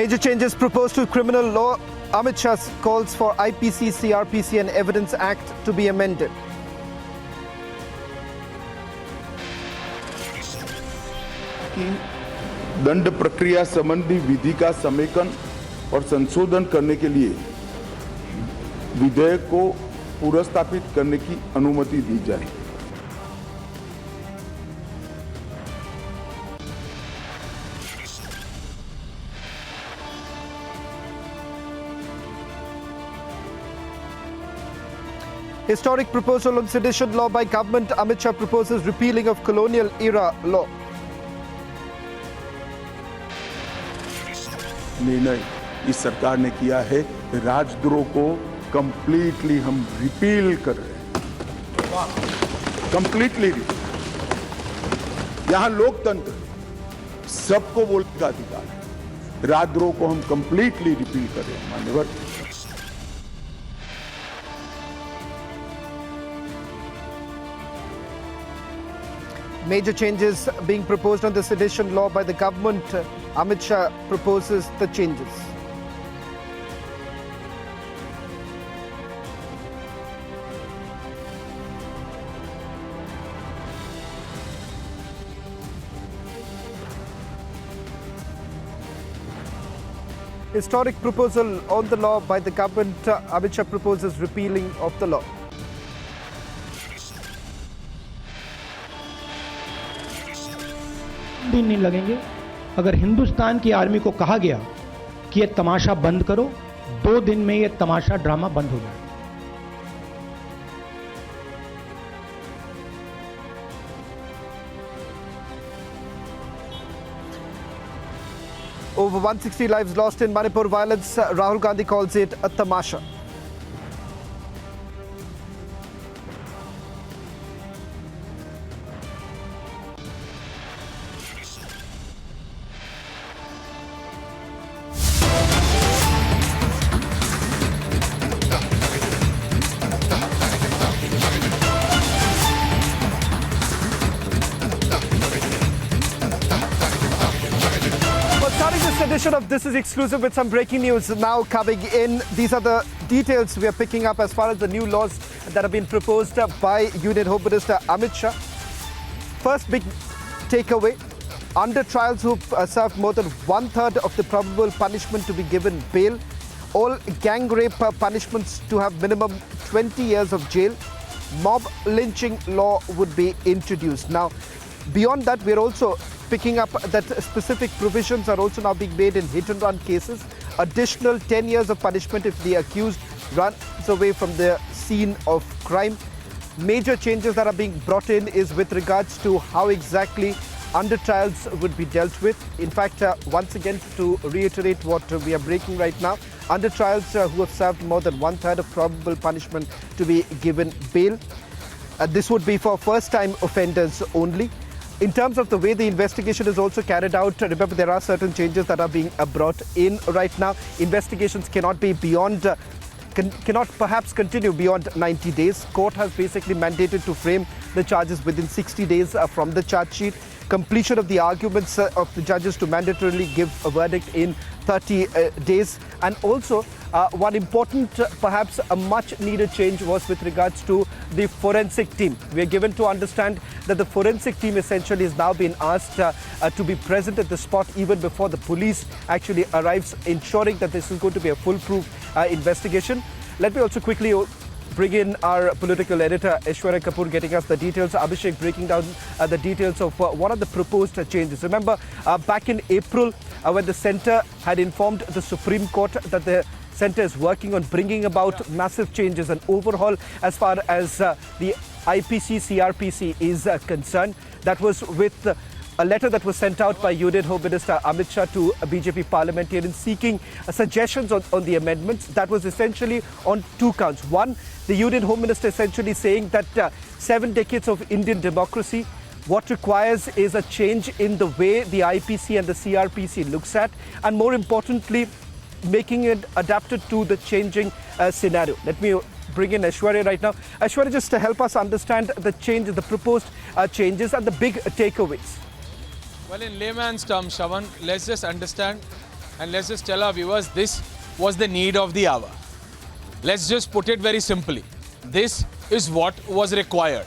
Major changes proposed to criminal law. Amit Shah calls for IPC, CRPC and Evidence Act to be amended. कि दंड प्रक्रिया संबंधी विधि का समेकन और संशोधन करने के लिए विधेयक को पुनर्स्थापित करने की अनुमति दी जाए। Historic proposal on sedition law by government. Amit Shah proposes repealing of colonial era law. निर्णय इस सरकार ने किया है, राजद्रोह को कंप्लीटली हम रिपील कर रहे हैं, कंप्लीटली। यहां लोकतंत्र सबको बोलने का अधिकार है, राजद्रोह को हम कंप्लीटली रिपील कर रहे हैं। मान्यवर, Major changes being proposed on the sedition law by the government. Amit Shah proposes the changes. Historic proposal on the law by the government. Amit Shah proposes repealing of the law. दिन नहीं लगेंगे। अगर हिंदुस्तान की army को कहा गया कि ये तमाशा बंद करो, 2 दिन में ये तमाशा ड्रामा बंद हो जाए। Over 160 lives lost in Manipur violence. Rahul Gandhi calls it a tamasha. Edition of This is Exclusive with some breaking news now coming in. These are the details we are picking up as far as the new laws that have been proposed by Union Home Minister Amit Shah. First big takeaway, under trials who've served more than 1/3 of the probable punishment to be given bail. All gang rape punishments to have minimum 20 years of jail. Mob lynching law would be introduced. Now, beyond that, we're also picking up that specific provisions are also now being made in hit-and-run cases. Additional 10 years of punishment if the accused runs away from the scene of crime. Major changes that are being brought in is with regards to how exactly under trials would be dealt with. In fact, once again, to reiterate what we are breaking right now, under trials who have served more than 1/3 of probable punishment to be given bail. This would be for first-time offenders only. In terms of the way the investigation is also carried out, remember there are certain changes that are being brought in right now. Investigations cannot be beyond, cannot perhaps continue beyond 90 days. Court has basically mandated to frame the charges within 60 days from the charge sheet. Completion of the arguments of the judges to mandatorily give a verdict in 30 days. And also, one important, perhaps a much needed change was with regards to the forensic team. We are given to understand that the forensic team essentially is now being asked to be present at the spot even before the police actually arrives, ensuring that this is going to be a foolproof investigation. Let me also quickly bring in our political editor, Aishwarya Kapoor, getting us the details. Abhishek breaking down the details of what are the proposed changes. Remember, back in April, when the centre had informed the Supreme Court that the centre is working on bringing about massive changes and overhaul as far as the IPC, CRPC is concerned. That was with a letter that was sent out by Union Home Minister Amit Shah to BJP parliamentarians seeking suggestions on the amendments. That was essentially on 2 counts. One, the Union Home Minister essentially saying that 7 decades of Indian democracy, what requires is a change in the way the IPC and the CRPC looks at, and more importantly, making it adapted to the changing scenario. Let me bring in Aishwarya right now. Aishwarya, just to help us understand the changes, the proposed changes and the big takeaways. Well, in layman's terms, Shavan, let's just understand and let's just tell our viewers this was the need of the hour. Let's just put it very simply. This is what was required.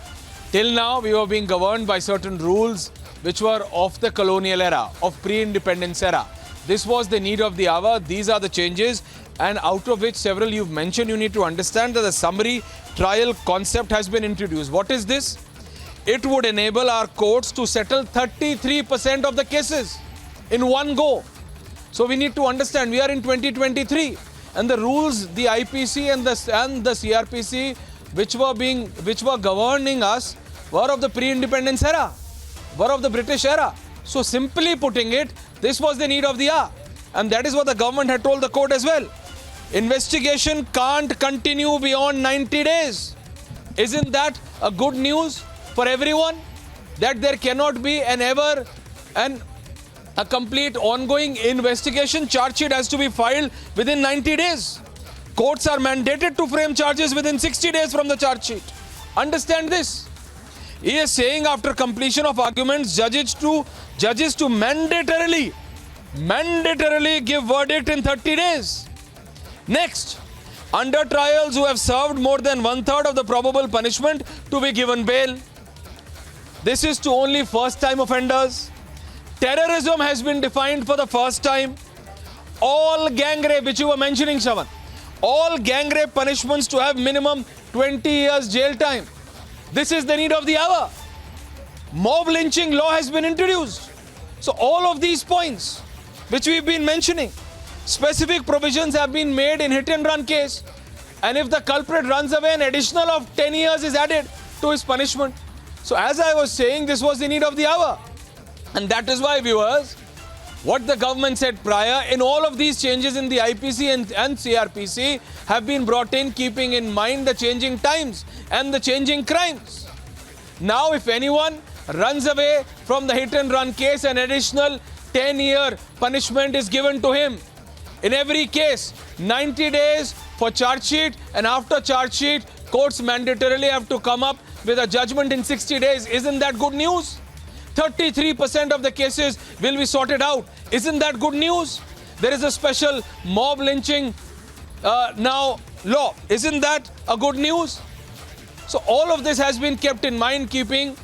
Till now, we were being governed by certain rules which were of the colonial era, of pre-independence era. This was the need of the hour. These are the changes, and out of which several you've mentioned, you need to understand that the summary trial concept has been introduced. What is this? It would enable our courts to settle 33% of the cases in one go. So we need to understand, we are in 2023, and the rules, the IPC and the CRPC, which were governing us, were of the pre-independence era, were of the British era. So simply putting it, this was the need of the hour, and that is what the government had told the court as well. Investigation can't continue beyond 90 days. Isn't that a good news for everyone? That there cannot be a complete ongoing investigation. Charge sheet has to be filed within 90 days. Courts are mandated to frame charges within 60 days from the charge sheet. Understand this. He is saying after completion of arguments, judges to mandatorily give verdict in 30 days. Next, under trials who have served more than 1/3 of the probable punishment to be given bail. This is to only first-time offenders. Terrorism has been defined for the first time. All gang rape, which you were mentioning, Shavan, all gang rape punishments to have minimum 20 years jail time. This is the need of the hour. Mob lynching law has been introduced. So all of these points, which we've been mentioning, specific provisions have been made in hit and run case. And if the culprit runs away, an additional of 10 years is added to his punishment. So as I was saying, this was the need of the hour. And that is why, viewers, what the government said prior, in all of these changes in the IPC and CRPC have been brought in keeping in mind the changing times and the changing crimes. Now, if anyone runs away from the hit and run case, an additional 10-year punishment is given to him. In every case, 90 days for charge sheet, and after charge sheet, courts mandatorily have to come up with a judgment in 60 days. Isn't that good news? 33% of the cases will be sorted out. Isn't that good news? There is a special mob lynching now law. Isn't that a good news? So all of this has been kept in mind, keeping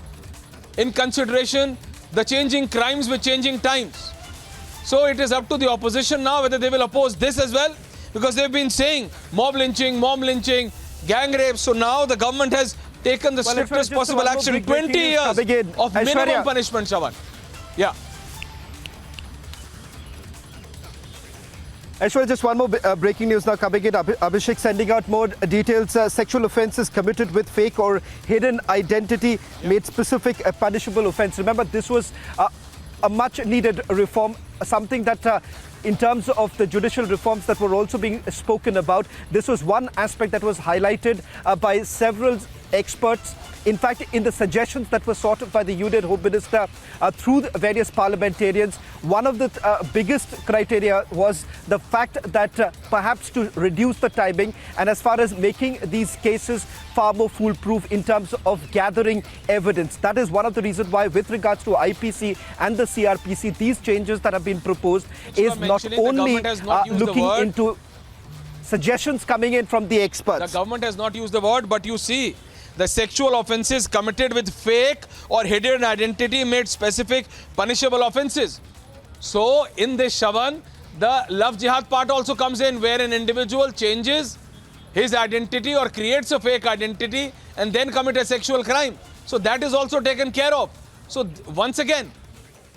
in consideration the changing crimes with changing times. So it is up to the opposition now whether they will oppose this as well, because they've been saying mob lynching, gang rape. So now the government has taken the strictest possible action. 20 years of minimum punishment, Shavan. Yeah. Aishwarya, just one more breaking news now coming in. Abhishek sending out more details. Sexual offences committed with fake or hidden identity made specific a punishable offence. Remember, this was a much needed reform, something that in terms of the judicial reforms that were also being spoken about, this was one aspect that was highlighted by several experts. In fact, in the suggestions that were sought by the Union Home Minister through the various parliamentarians, one of the biggest criteria was the fact that perhaps to reduce the timing, and as far as making these cases far more foolproof in terms of gathering evidence. That is one of the reasons why, with regards to IPC and the CRPC, these changes that have been proposed is not only looking into suggestions coming in from the experts. The government has not used the word, but you see, the sexual offences committed with fake or hidden identity made specific punishable offences. So in this, Shavan, the love jihad part also comes in, where an individual changes his identity or creates a fake identity and then commit a sexual crime. So that is also taken care of. So once again,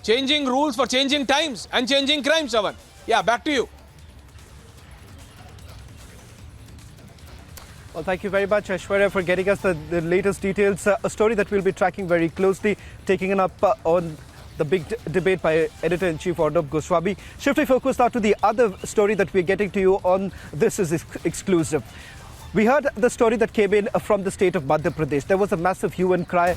changing rules for changing times and changing crimes, Shavan. Yeah, back to you. Well, thank you very much, Aishwarya, for getting us the latest details. A story that we'll be tracking very closely, taking up on the big debate by Editor-in-Chief Arnab Goswami. Shifting focus now to the other story that we're getting to you on. This is exclusive. We heard the story that came in from the state of Madhya Pradesh. There was a massive hue and cry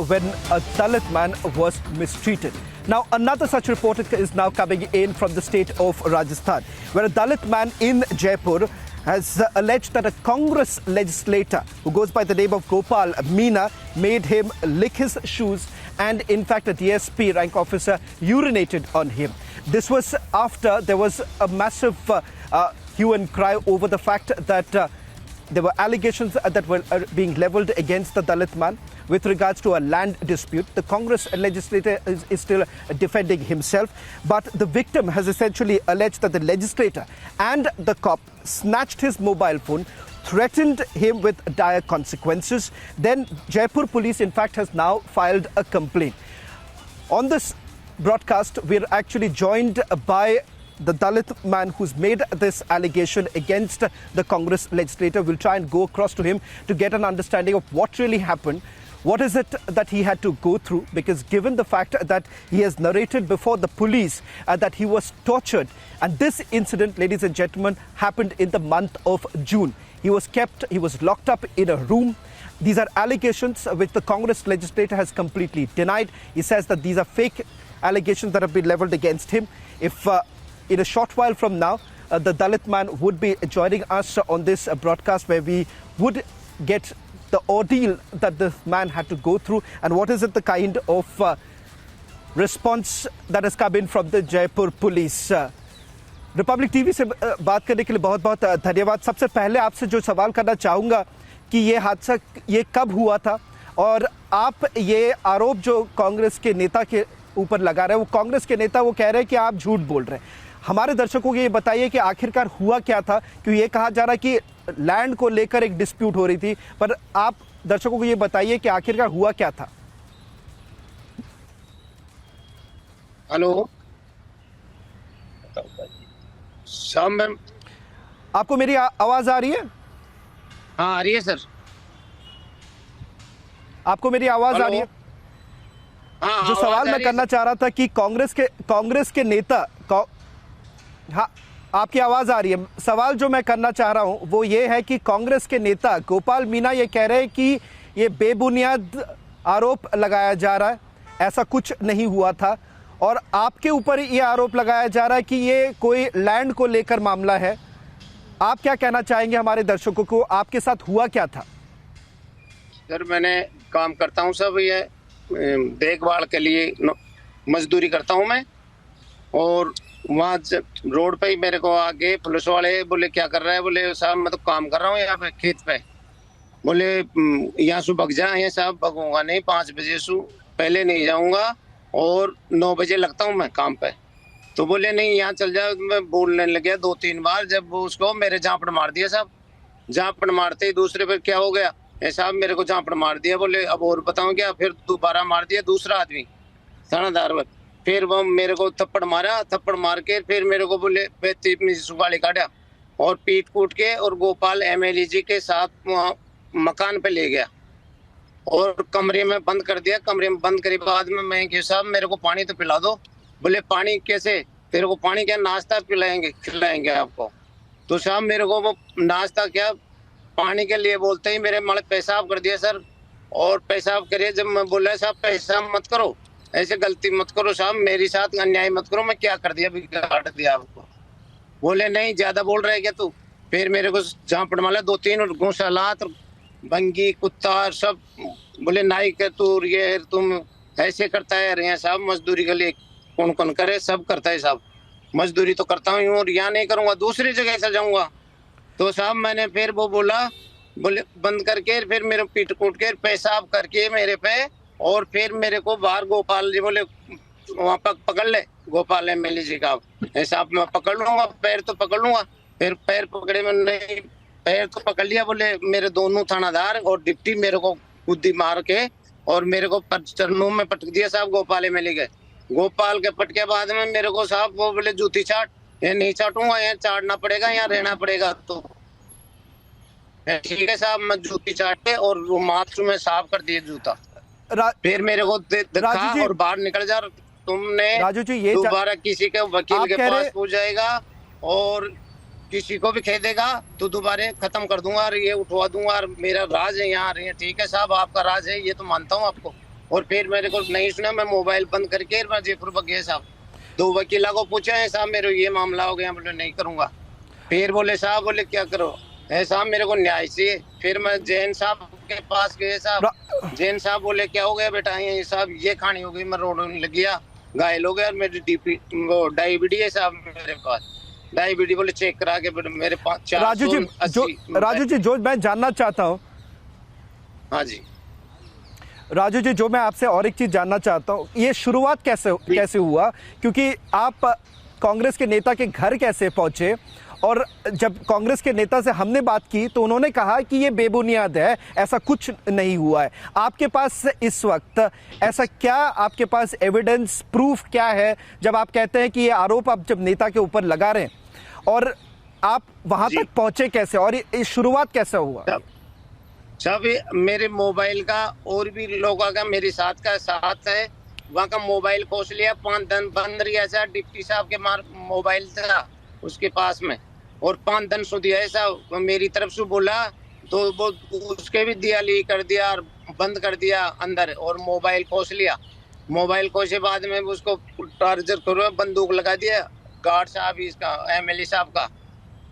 when a Dalit man was mistreated. Now, another such report is now coming in from the state of Rajasthan, where a Dalit man in Jaipur has alleged that a Congress legislator who goes by the name of Gopal Meena made him lick his shoes, and in fact a DSP rank officer urinated on him. This was after there was a massive hue and cry over the fact that there were allegations that were being leveled against the Dalit man with regards to a land dispute. The Congress legislator is still defending himself, but the victim has essentially alleged that the legislator and the cop snatched his mobile phone, threatened him with dire consequences. Then Jaipur police in fact has now filed a complaint. On this broadcast, we're actually joined by the Dalit man who's made this allegation against the Congress legislator. We'll try and go across to him to get an understanding of what really happened. What is it that he had to go through? Because given the fact that he has narrated before the police that he was tortured, and this incident, ladies and gentlemen, happened in the month of June. He was locked up in a room. These are allegations which the Congress legislator has completely denied. He says that these are fake allegations that have been leveled against him. If in a short while from now, the Dalit man would be joining us on this broadcast where we would get the ordeal that this man had to go through and what is it the kind of response that has come in from the Jaipur police. Republic TV से बात करने के लिए बहुत बहुत धन्यवाद। सबसे पहले आपसे जो सवाल करना चाहूँगा कि ये हादसा ये कब हुआ था और आप ये आरोप जो कांग्रेस के नेता के ऊपर लगा रहे हैं, वो कांग्रेस के नेता वो कह रहे हैं कि आप झूठ बोल रहे हैं। हमारे दर्शकों को ये बताइए कि आखिरकार हुआ क्या था, क्यों ये कहा जा रहा है कि लैंड को लेकर एक डिस्प्यूट हो रही थी, पर आप दर्शकों को ये बताइए कि आखिरकार हुआ क्या था। हेलो शाम मैम, आपको मेरी आवाज आ रही है? हाँ आ रही है सर। आपको मेरी आवाज आ रही है? हाँ, जो सवाल मैं करना चाह रहा था कि कांग्रेस के नेता हाँ आपकी आवाज आ रही है। सवाल जो मैं करना चाह रहा हूं वो ये है कि कांग्रेस के नेता गोपाल मीना ये कह रहे हैं कि ये बेबुनियाद आरोप लगाया जा रहा है, ऐसा कुछ नहीं हुआ था, और आपके ऊपर ये आरोप लगाया जा रहा है कि ये कोई लैंड को लेकर मामला है। आप क्या कहना चाहेंगे हमारे दर्शकों को, आपके साथ हुआ क्या था? सर मैंने काम करता हूँ सब, ये देखभाल के लिए मजदूरी करता हूँ मैं, और वहाँ रोड पे ही मेरे को आके पुलिस वाले बोले क्या कर रहा है, बोले साहब मैं तो काम कर रहा हूँ यहाँ पे खेत पे, बोले यहाँ से भग जा। यहाँ साहब भगूंगा नहीं, 5 बजे से पहले नहीं जाऊँगा और 9 बजे लगता हूँ मैं काम पे। तो बोले नहीं यहाँ चल जाओ। मैं बोलने लग गया 2-3 बार, जब वो उसको मेरे झापड़ मार दिया साहब। झापड़ मारते ही दूसरे पे क्या हो गया, साहब मेरे को झापड़ मार दिया, बोले अब और बताऊँ क्या। फिर दोबारा मार दिया दूसरा आदमी थानादार पर, फिर वो मेरे को थप्पड़ मारा, थप्पड़ मार के फिर मेरे को बोले सुगाली काटा और पीट कूट के और गोपाल MLE जी के साथ मकान पे ले गया और कमरे में बंद कर दिया। कमरे में बंद करे बाद में मैं कि साहब मेरे को पानी तो पिला दो। बोले पानी कैसे, तेरे को पानी क्या, नाश्ता खिलाएंगे आपको। तो साहब मेरे को वो नाश्ता क्या पानी के लिए बोलते ही मेरे माले पेशाब कर दिया सर। और पेशाब करिए, जब मैं बोला साहब पेशाब मत करो, ऐसे गलती मत करो साहब, मेरे साथ अन्याय मत करो, मैं क्या कर दिया, बिगाड़ दिया आपको। बोले नहीं ज्यादा बोल रहे क्या तू। फिर मेरे को झापड़ मारा 2-3 घूंसालात, बंगी कुत्ता सब। बोले नाई के तू ये तुम ऐसे करता है यहाँ साहब, मजदूरी के लिए कौन कौन करे, सब करता है साहब, मजदूरी तो करता हूँ और यहाँ नहीं करूँगा, दूसरी जगह से जाऊँगा। तो साहब मैंने फिर वो बोला, बोले बंद करके फिर मेरे पीट कूट के पेशाब करके मेरे पे, और फिर मेरे को बाहर गोपाल जी बोले वहाँ पर पकड़ ले, गोपाल MLE जी का ऐसा मैं पकड़ लूंगा, पैर तो पकड़ लूंगा। फिर पैर पकड़े में नहीं, पैर तो पकड़ लिया, बोले मेरे दोनों थानादार और डिप्टी मेरे को कुद्दी मार के और मेरे को चरणों में पटक दिया साहब गोपाल MLE के। गोपाल के पटके बाद में मेरे को साहब वो बोले जूती चाट, ये नहीं चाटूंगा, यहाँ चाटना पड़ेगा, यहाँ रहना पड़ेगा। तो ठीक है साहब, मैं जूती चाटे और रुमाल में साफ कर दिए जूता। फिर मेरे को देखा और बाहर निकल जा, तुमने राजू जी ये दोबारा किसी के वकील के पास पहुंच जाएगा और किसी को भी कह देगा तो दोबारा खत्म कर दूंगा और ये उठवा दूंगा और मेरा राज है यहाँ रही है। ठीक है साहब आपका राज है, ये तो मानता हूँ आपको। और फिर मेरे को नहीं सुना, मैं मोबाइल बंद करके मैं जयपुर पर गया साहब, 2 वकीला को पूछा है साहब मेरे ये मामला हो गया, बोले नहीं करूंगा। फिर बोले साहब, बोले क्या करो है साहब, मेरे को न्याय चाहिए। फिर मैं जैन साहब के पास गए साहब, जैन साहब बोले क्या हो गया बेटा, ये साहब ये कहानी हो गई, मैं रोड लग गया घायल हो गया और मेरी डीपी वो डायबिटीज है साहब मेरे पास। डायबिटीज बोले चेक करा के फिर मेरे पास राजू जी, जो 480। जो मैं जानना चाहता हूँ, हाँ जी राजू जी, जो मैं आपसे और एक चीज जानना चाहता हूँ, ये शुरुआत कैसे हुआ? क्योंकि आप कांग्रेस के नेता के घर कैसे पहुंचे? और जब कांग्रेस के नेता से हमने बात की तो उन्होंने कहा कि ये बेबुनियाद है, ऐसा कुछ नहीं हुआ है। आपके पास इस वक्त ऐसा क्या, आपके पास एविडेंस, प्रूफ क्या है जब आप कहते हैं कि ये आरोप आप जब नेता के ऊपर लगा रहे हैं? और आप वहां तक पहुंचे कैसे और ये शुरुआत कैसे हुआ? सब मेरे मोबाइल का और भी लोगों का मेरे साथ है, वहाँ का मोबाइल खोस लिया, 5 दिन बंद रिया था, डिप्टी साहब के मोबाइल था उसके पास में, और 5 दिन सो दिया ऐसा मेरी तरफ से बोला तो वो उसके भी दिया ली कर दिया और बंद कर दिया अंदर, और मोबाइल खोस लिया। मोबाइल खोसे बाद में उसको टार्चर करो, बंदूक लगा दिया। गार्ड साहब इसका एमएलए साहब का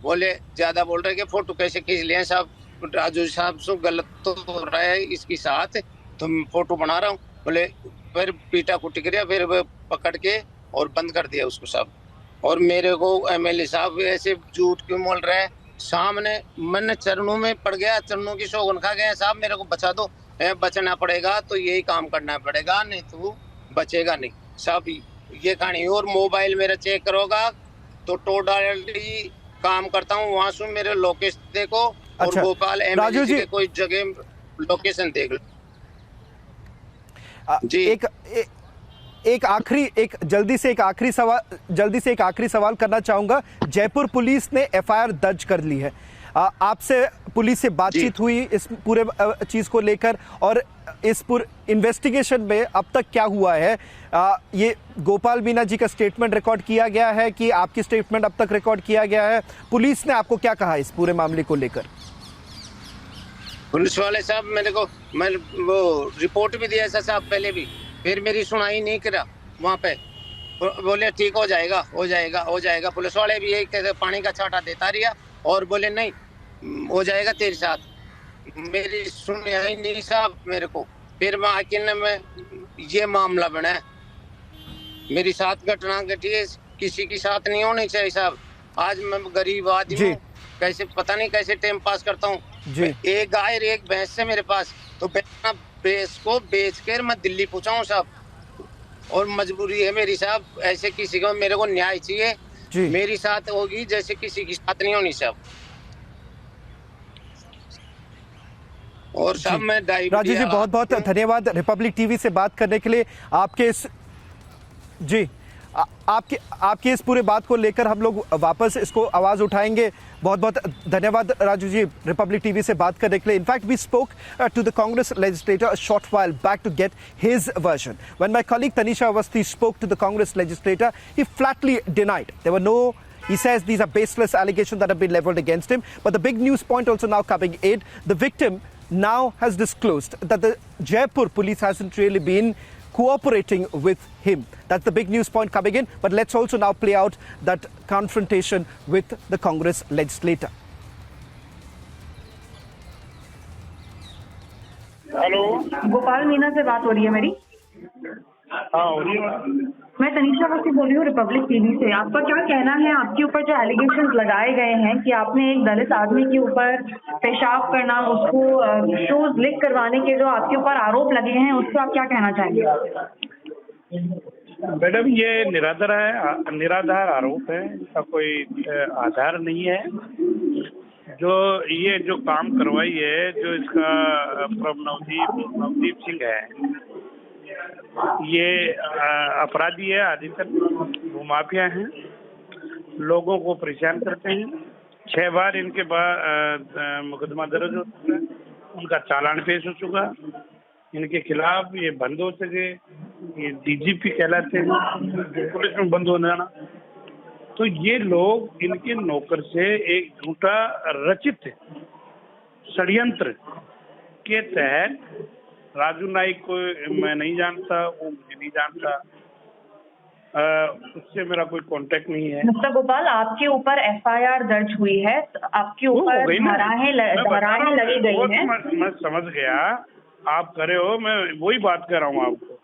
बोले ज्यादा बोल रहे कि फोटो कैसे खींच लिए साहब, राजू साहब से गलत तो हो रहा है इसके साथ, तुम फोटो बना रहा हूँ। बोले फिर पीटा कुटी करिया, फिर वो पकड़ के और बंद कर दिया उसको सब। और मेरे को एमएलए साहब ऐसे झूठ क्यों बोल रहे हैं सामने, मैंने चरणों में पड़ गया, चरणों की सौगन खा गया, साहब मेरे को बचा दो, बचना पड़ेगा तो यही काम करना पड़ेगा, नहीं तो बचेगा नहीं साहब, ये कहानी। और मोबाइल मेरा चेक करोगा तो टोटली काम करता हूँ वहां से, मेरे लोकेशन देखो। और अच्छा, भोपाल राजू जी, के कोई जगह लोकेशन देख लो जी। एक जल्दी से एक आखिरी सवाल करना चाहूंगा। जयपुर पुलिस ने एफआईआर दर्ज कर ली है, आपसे पुलिस से बातचीत हुई इस पूरे चीज को लेकर, और इस पूरे इन्वेस्टिगेशन में अब तक क्या हुआ है? ये गोपाल मीना जी का स्टेटमेंट रिकॉर्ड किया गया है कि आपकी स्टेटमेंट अब तक रिकॉर्ड किया गया है? पुलिस ने आपको क्या कहा इस पूरे मामले को लेकर? पुलिस वाले साहब मैं वो रिपोर्ट भी दिया था साहब पहले भी, फिर मेरी सुनाई नहीं करा वहाँ पे, बोले ठीक हो जाएगा हो जाएगा हो जाएगा। पुलिस वाले भी यही कहते, पानी का छाटा देता रहा और बोले नहीं हो जाएगा तेरे साथ, मेरी सुनाई नहीं साहब मेरे को। फिर मैं आखिर में ये मामला बना, मेरी साथ घटना घटी है, किसी के साथ नहीं होनी चाहिए साहब। आज मैं गरीब आदमी हूँ, कैसे पता नहीं कैसे टाइम पास करता हूँ। एक गाय और एक भैंस है मेरे पास, तो भैंस को बेच कर मैं दिल्ली पहुंचाऊं साहब, और मजबूरी है मेरी साहब, ऐसे किसी को मेरे को न्याय चाहिए, मेरी साथ होगी जैसे किसी की साथ नहीं होनी साहब। और साहब मैं राजू जी, बहुत बहुत धन्यवाद रिपब्लिक टीवी से बात करने के लिए। आपके इस आपकी इस पूरे बात को लेकर हम लोग वापस इसको आवाज उठाएंगे। बहुत बहुत धन्यवाद राजू जी रिपब्लिक टीवी से बात करने के लिए। In fact we spoke to the Congress legislator a short while back to get his version. When my colleague Tanisha Awasthi spoke to the Congress legislator, he flatly denied. He says these are baseless allegations that have been leveled against him. But the big news point also now coming in, the victim now has disclosed that the Jaipur police hasn't really been cooperating with him. That's the big news point coming in. But let's also now play out that confrontation with the Congress legislator. Hello, Gopal Meena से बात हो रही है मेरी? हाँ हो रही है। मैं तनीषा अवस्थी बोल रही हूँ रिपब्लिक टीवी से। आपका क्या कहना है, आपके ऊपर जो एलिगेशंस लगाए गए हैं कि आपने एक दलित आदमी के ऊपर पेशाब करना, उसको शूज लिक करवाने के जो आपके ऊपर आरोप लगे हैं, उस पर आप क्या कहना चाहेंगे? मैडम ये निराधार आरोप है, इसका कोई आधार नहीं है। जो काम करवाई है, जो इसका नवदीप सिंह है, ये अपराधी है, आदितर भूमाफिया हैं, लोगों को परेशान करते हैं। 6 बार इनके मुकदमा दर्ज हो चुका है, उनका चालान पेश हो चुका, इनके खिलाफ ये बंद हो सके, ये डीजीपी कहलाते हैं, पुलिस में बंद हो जाना। तो ये लोग इनके नौकर से एक झूठा रचित षड्यंत्र के तहत, राजू नाइक को मैं नहीं जानता, वो मुझे नहीं जानता, उससे मेरा कोई कांटेक्ट नहीं है। मिस्टर गोपाल, आपके ऊपर एफआईआर दर्ज हुई है, आपके ऊपर धाराएं लगी गई हैं। मैं समझ गया, आप करे हो, मैं वही बात कर रहा हूँ आपको।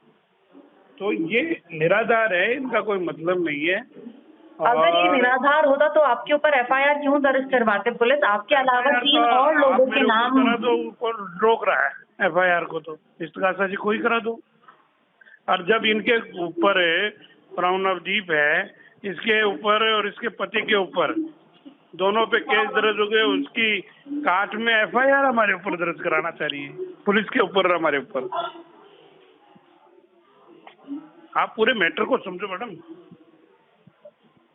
तो ये निराधार है, इनका कोई मतलब नहीं है। अगर ये निराधार होता तो आपके ऊपर एफआईआर क्यों दर्ज करवाते पुलिस? आपके अलावा 3 और लोगों के नाम। करा दो, कौन रोक रहा है एफआईआर को? तो इस्तगासा जी कोई करा दो। और जब इनके ऊपर प्राण नवदीप है, इसके ऊपर और इसके पति के ऊपर दोनों पे केस दर्ज हो गए, उसकी काट में एफआईआर हमारे ऊपर दर्ज कराना चाहिए, पुलिस के ऊपर, हमारे ऊपर। आप पूरे मैटर को समझो मैडम।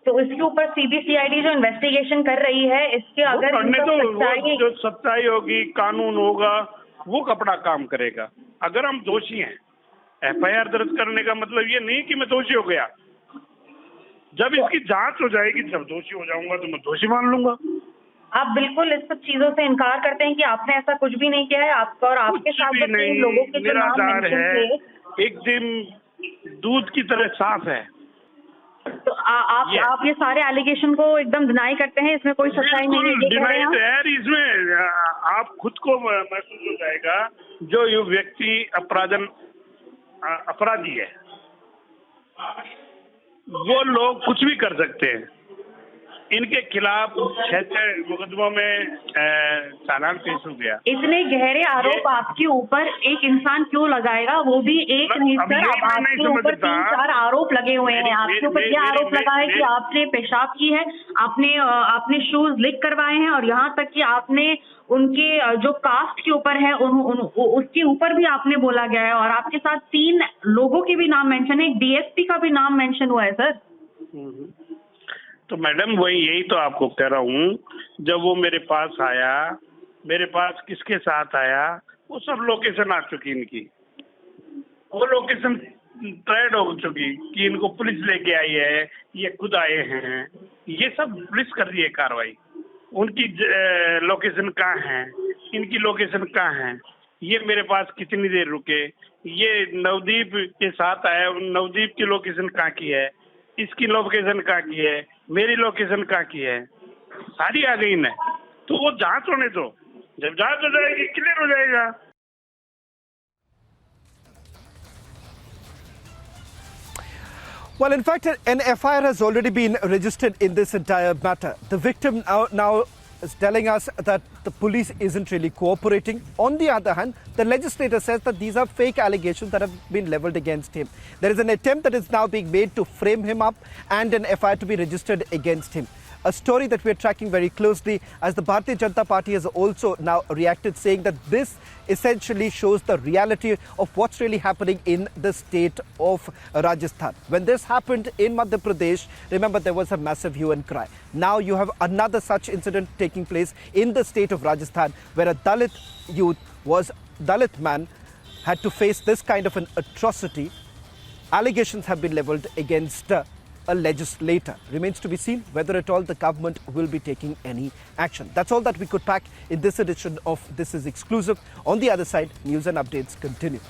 तो इसके ऊपर सीबीसीआईडी जो इन्वेस्टिगेशन कर रही है, इसके अगर जो सच्चाई होगी, कानून होगा, वो कपड़ा काम करेगा। अगर हम दोषी हैं, एफआईआर दर्ज करने का मतलब ये नहीं कि मैं दोषी हो गया। जब इसकी जांच हो जाएगी, जब दोषी हो जाऊंगा तो मैं दोषी मान लूंगा। आप बिल्कुल इस सब चीजों से इनकार करते हैं कि आपने ऐसा कुछ भी नहीं किया है। आपका और आपके साथ जो 3 लोगों के जो नाम मेंशन थे, एकदम दूध की तरह साफ है। तो आप ये सारे एलिगेशन को एकदम डिनाई करते हैं, इसमें कोई सच्चाई नहीं है, ये कह रहे हैं? इसमें आप खुद को महसूस हो जाएगा, जो ये व्यक्ति अपराधी है, वो लोग कुछ भी कर सकते हैं। इनके खिलाफ 6 मुकदमों में चालान पेश हो गया। इतने गहरे आरोप आपके ऊपर एक इंसान क्यों लगाएगा? वो भी एक नहीं सर, आपके ऊपर 3-4 आरोप लगे हुए हैं। आपके ऊपर ये आरोप लगा है कि आपने पेशाब की है, आपने शूज लीक करवाए हैं, और यहाँ तक कि आपने उनके जो कास्ट के ऊपर है उसके ऊपर भी आपने बोला गया है। और आपके साथ 3 लोगों के भी नाम मेंशन है, एक डीएसपी का भी नाम मेंशन हुआ है सर। तो मैडम वही यही तो आपको कह रहा हूँ, जब वो मेरे पास आया, मेरे पास किसके साथ आया, वो सब लोकेशन आ चुकी इनकी, वो लोकेशन ट्रेड हो चुकी कि इनको पुलिस लेके आई है, ये खुद आए हैं, ये सब पुलिस कर रही है कार्रवाई। उनकी लोकेशन कहाँ है, इनकी लोकेशन कहाँ है, ये मेरे पास कितनी देर रुके, ये नवदीप के साथ आया, नवदीप की लोकेशन कहाँ की है, इसकी लोकेशन कहाँ की है, मेरी लोकेशन कहाँ की है, सारी आ गई ना। तो वो जांच होने दो, जब जांच हो जाएगी क्लियर हो जाएगा। Well, in fact, an FIR has already been registered in this entire matter. The victim now is telling us that the police isn't really cooperating. On the other hand, the legislator says that these are fake allegations that have been leveled against him. There is an attempt that is now being made to frame him up and an FIR to be registered against him. A story that we are tracking very closely, as the Bharatiya Janata Party has also now reacted, saying that this essentially shows the reality of what's really happening in the state of Rajasthan. When this happened in Madhya Pradesh, remember, there was a massive hue and cry. Now you have another such incident taking place in the state of Rajasthan, where a Dalit man had to face this kind of an atrocity. Allegations have been leveled against a legislator. Remains to be seen whether at all the government will be taking any action. That's all that we could pack in this edition of This Is Exclusive. On the other side, news and updates continue.